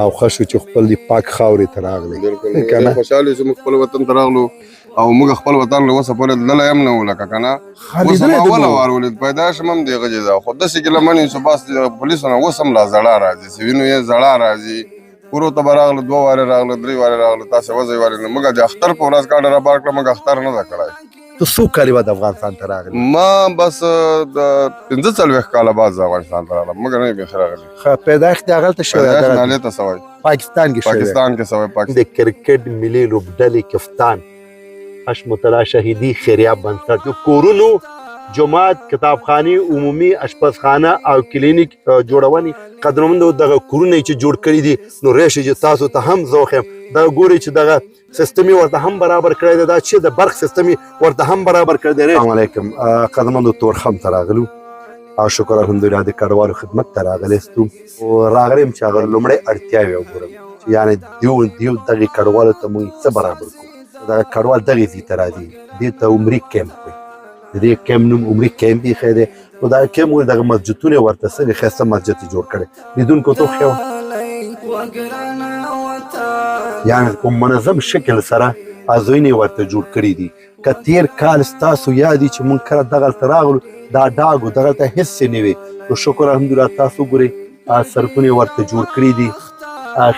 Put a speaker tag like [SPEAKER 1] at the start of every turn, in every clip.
[SPEAKER 1] او ښه شو چې خپل د پاک خاورې ته راغلی
[SPEAKER 2] بالکل موږ خوشحاله چې موږ خپل وطن ته راغلو او موږ خپل وطن له اوسه پورې تللی هم نه وو لکه که نه اوس هم اوله وار ولید پیدا شم هم دې غجې ده خو داسې کې لمن یو چې بس پولیسو نه اوس هم لا زړه راځي چې وینو یې زړه راځي کورو ته به راغلو 2 وارې راغلو 3 وارې راغلو تاسې وځئ وارې نه موږ د اختر په ورځ کارډ رابار کړه موږ اختر نه ده کړی
[SPEAKER 1] ته څو کالې بعد افغانستان ته راغلی
[SPEAKER 2] ما بس د 45 کاله بعد زه افغانستان ته راغلم موږ نه یې بیخي راغلي
[SPEAKER 1] پیدایښت دې هغلته شوی
[SPEAKER 2] پیدایښت نالې ته سوی
[SPEAKER 1] پاکستان کې شوی
[SPEAKER 2] پاکستان کې سوی
[SPEAKER 1] د کرکټ ملي لوبډلې کپتان حشمت الله شهیدي خیریه بنسټ د کورونو جماعت کتابخانې عمومي اشپزخانه او کلینیک جوړونې قدرمندو دغه کورونه چې جوړ کړي دي نو راشي چې تاسو ته هم زوخ یم دا ګوري چې دغه سیستمي ورته هم برابر کړی دی دا چې د برق سیستمي ورته هم برابر کړی دی السلام علیکم قدرمندو تورخم ته راغلو او شکر الحمدلله د کډوالو خدمت ته راغلیستو او راغلم چې هغه لومړی اړتیاوې وګورم چې یعنې دیو دغې کډوالو ته موږ څه برابر کړو دغه کډوال دغې ځای ته راځي دې ته عمري کیمپ وایي د دې کیمپ نوم عمري کیمپ ایښی دی نو دغه کیمپ ولې دغه مسجدونه یې ورته څه ښایسته مسجد یې جوړ کړی لیدونکو ته وښیه یعنې په منظم شکل سره ازوینې ورته جوړ کړي دي که تېر کال ستاسو یاد وي چې موږ کله دغلته راغلو دا ډاګ و دغلته هېڅ څه نه وي نو شکر الحمدلله تاسو ګورئ سړکونه یې ورته جوړ کړي دي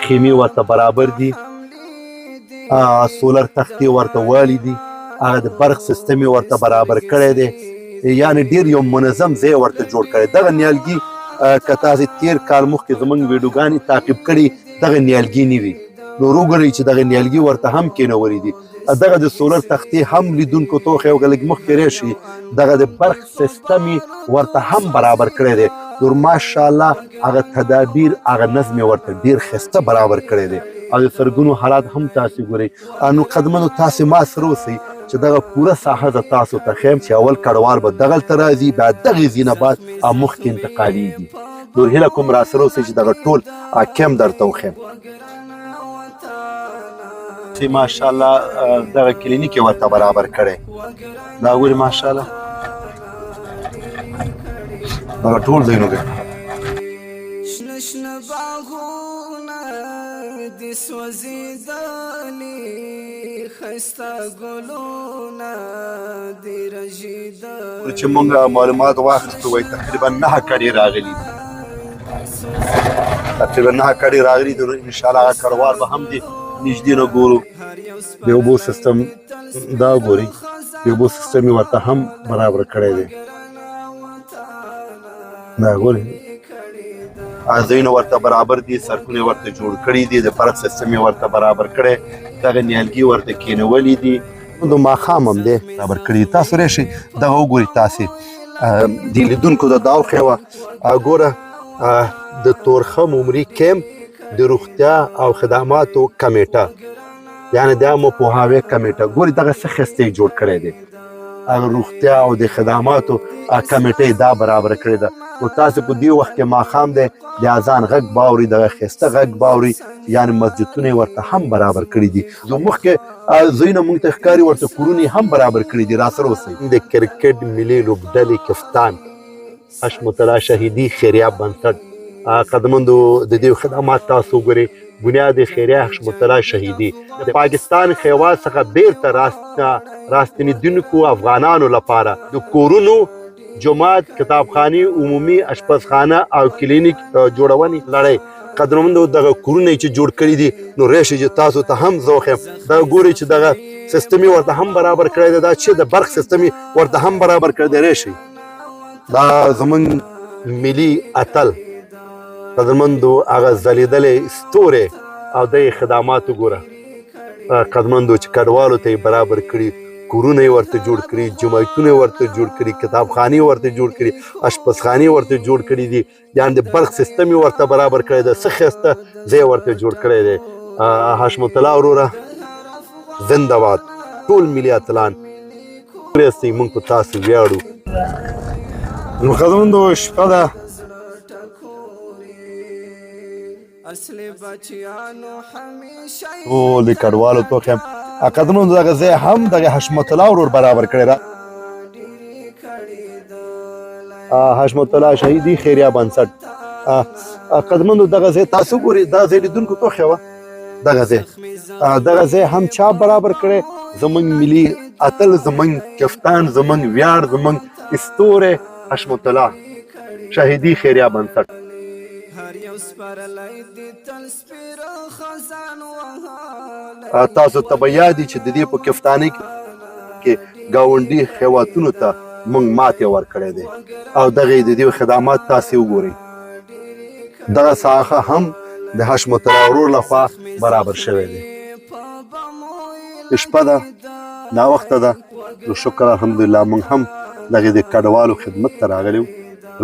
[SPEAKER 1] خیمې ورته برابر دي سولر تختې ورته والي دي هغه د برق سیستم یې ورته برابر کړی دی یعنې ډېر یو منظم ځای ورته جوړ کړی دغه نیالګي که تاسې تېر کال مخکې زموږ ویډیوګانې تعقیب کړي دغه نیالګي نه وي نو وګورئ چې دغه نیالګي ورته هم کېنولي دي دغه د سولر تختې هم لیدونکو ته وښیه لږ مخکې راشي دغه د برق سیستم یې ورته هم برابر کړی دی نور ماشاءالله هغه تدابیر هغه نظم یې ورته ډېر ښایسته برابر کړی دی او د سړکونو حالات هم تاسې ګورئ نو قدمنو تاسې ما سره اوسئ چې دغه پوره ساحه زه تاسو ته ښیم چې اول کډوال به دغلته راځي بیا دغې ځای نه بعد مخکې انتقالېږي نور هیله کوم را سره اوسئ چې دغه ټول کیمپ درته وښیم چې ماشاءالله دغه کلینیک یې ورته برابر کړی دا ګورې ماشاءالله دغه ټول ځایونه دی
[SPEAKER 3] شنه شنه باغونه دې سوځېدلي ښایسته ګلونه دې رژېدلي
[SPEAKER 1] چې موږ معلومات واخیستو وایي تقریبا 9 کډې راغلي دي تقریبا 9 کډې راغلي دي نو انشاءالله هغه کډوال به هم دي نږدې نه ګورو د اوبو سیستم دا ګورئ د اوبو سیستم یې ورته هم برابر کړی دی دا ګورئ ځایونه ورته برابر دي سړکونه یې ورته جوړ کړي دي د برق سیستم یې ورته برابر کړی دغه نیالګي ورته کېنولي دي د ماښام هم دی برابر کړي دي تاسو راشئ دغه وګورئ تاسې د لیدونکو ته دا وښیوه ګوره د تورخم عمري کیمپ د روغتیا او خدماتو کمیټه یعنې دا مو پوهاوی کمیټه ګورئ دغه څه ښایسته یې جوړ کړی دی هغه روغتیا او د خدماتو کمیټه دا برابر کړې ده نو تاسې په دې وخت کې ماښام دی د اذان غږ باورئ دغه ښایسته غږ باورئ یعنې مسجدونه یې ورته هم برابر کړي دي زه مخکې ځایونه موږ ته ښکاري ورته کورونه یې هم برابر کړي دي را سره اوسئ د کرکټ ملي لوبډلې کپتان حشمت الله شهیدي خیریه بنسټ قدمندو د دې خدمات تاسو وګورئ بنیاد خیریه حشمت الله شهیدي د پاکستان خیوات څخه بیرته راستنېدونکو افغانانو لپاره د کورونو جماعت کتابخانې عمومي اشپزخانه او کلینیک جوړونې لړۍ قدرمندو دغه کورونه چې جوړ کړي دي نو راشي چې تاسو ته هم زوخ یم دا ګورئ چې دغه سیستم یې ورته هم برابر کړی دی دا چې د برق سیستم یې ورته هم برابر کړی دی راشي دا زموږ ملي اتل قدرمندو هغه ځلېدلی ستوری او د خدماتو ګوره قدرمندو چې کډوالو ته یې برابر کړي کورونه یې ورته جوړ کړي جماعتونه یې ورته جوړ کړي کتابخانې ورته جوړ کړي اشپزخانې ورته جوړ کړي دي یعنې د برق سیستم یې ورته برابر کړی دی څه ښایسته ځای ورته جوړ کړی دی حشمت الله وروره زنده باد ټول ملي اتلان موږ په تاسو ویاړو نو قدرمندو شپه ده ټول د کډوالو ته وښیم قدرمنو دغه ځای هم دغه حشمت الله ورور برابر کړی ده حشمت الله شهیدي خیریه بنسټ قدمنو دغه ځای تاسو ګورئ دا ځای لیدونکو ته وښیوه دغه ځای هم چا برابر کړی زمونږ ملي اتل زمونږ کفتان زمونږ ویاړ زمونږ ستوری حشمت الله شهیدي خیریه بنسټ
[SPEAKER 3] هر یو سپرلی دی تل سپیره خزان وهاله
[SPEAKER 1] تاسو ته به یاد وي چې د دې په کفتانۍ کې ګاونډي هیوادونو ته موږ ماتې ورکړی دی او دغه د دې خدمات تاسې وګورئ دغه ساحه هم د حشمت الله ورور لخوا برابر شوی دی شپه ده ناوخته ده نو شکر الحمدلله موږ هم دغه د کډوالو خدمت ته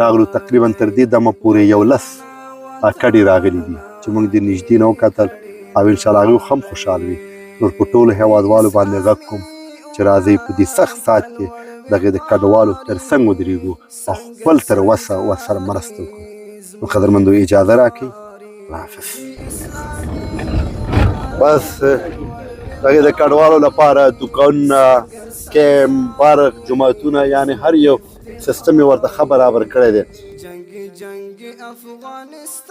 [SPEAKER 1] راغلو تقریبا تر دې دمه پورې 11 کډې راغلي دي چې موږ د نږدې نه وکتل او انشاءالله هغوی هم خوشحال وي نور په ټولو هېوادوالو باندې غږ کوم چې راځئ په دې سخت ساعت کې دغه د کډوالو تر څنګ ودرېږو او خپل تر وسه ورسره مرسته وکړو نو قدرمندو اجازه راکړئ حافظ بس دغه د کډوالو لپاره دوکانونه کیمپ پارک جوماتونه یعنې هر یو سیستم یې ورته ښه برابر کړی دی
[SPEAKER 3] جنگي افغانستان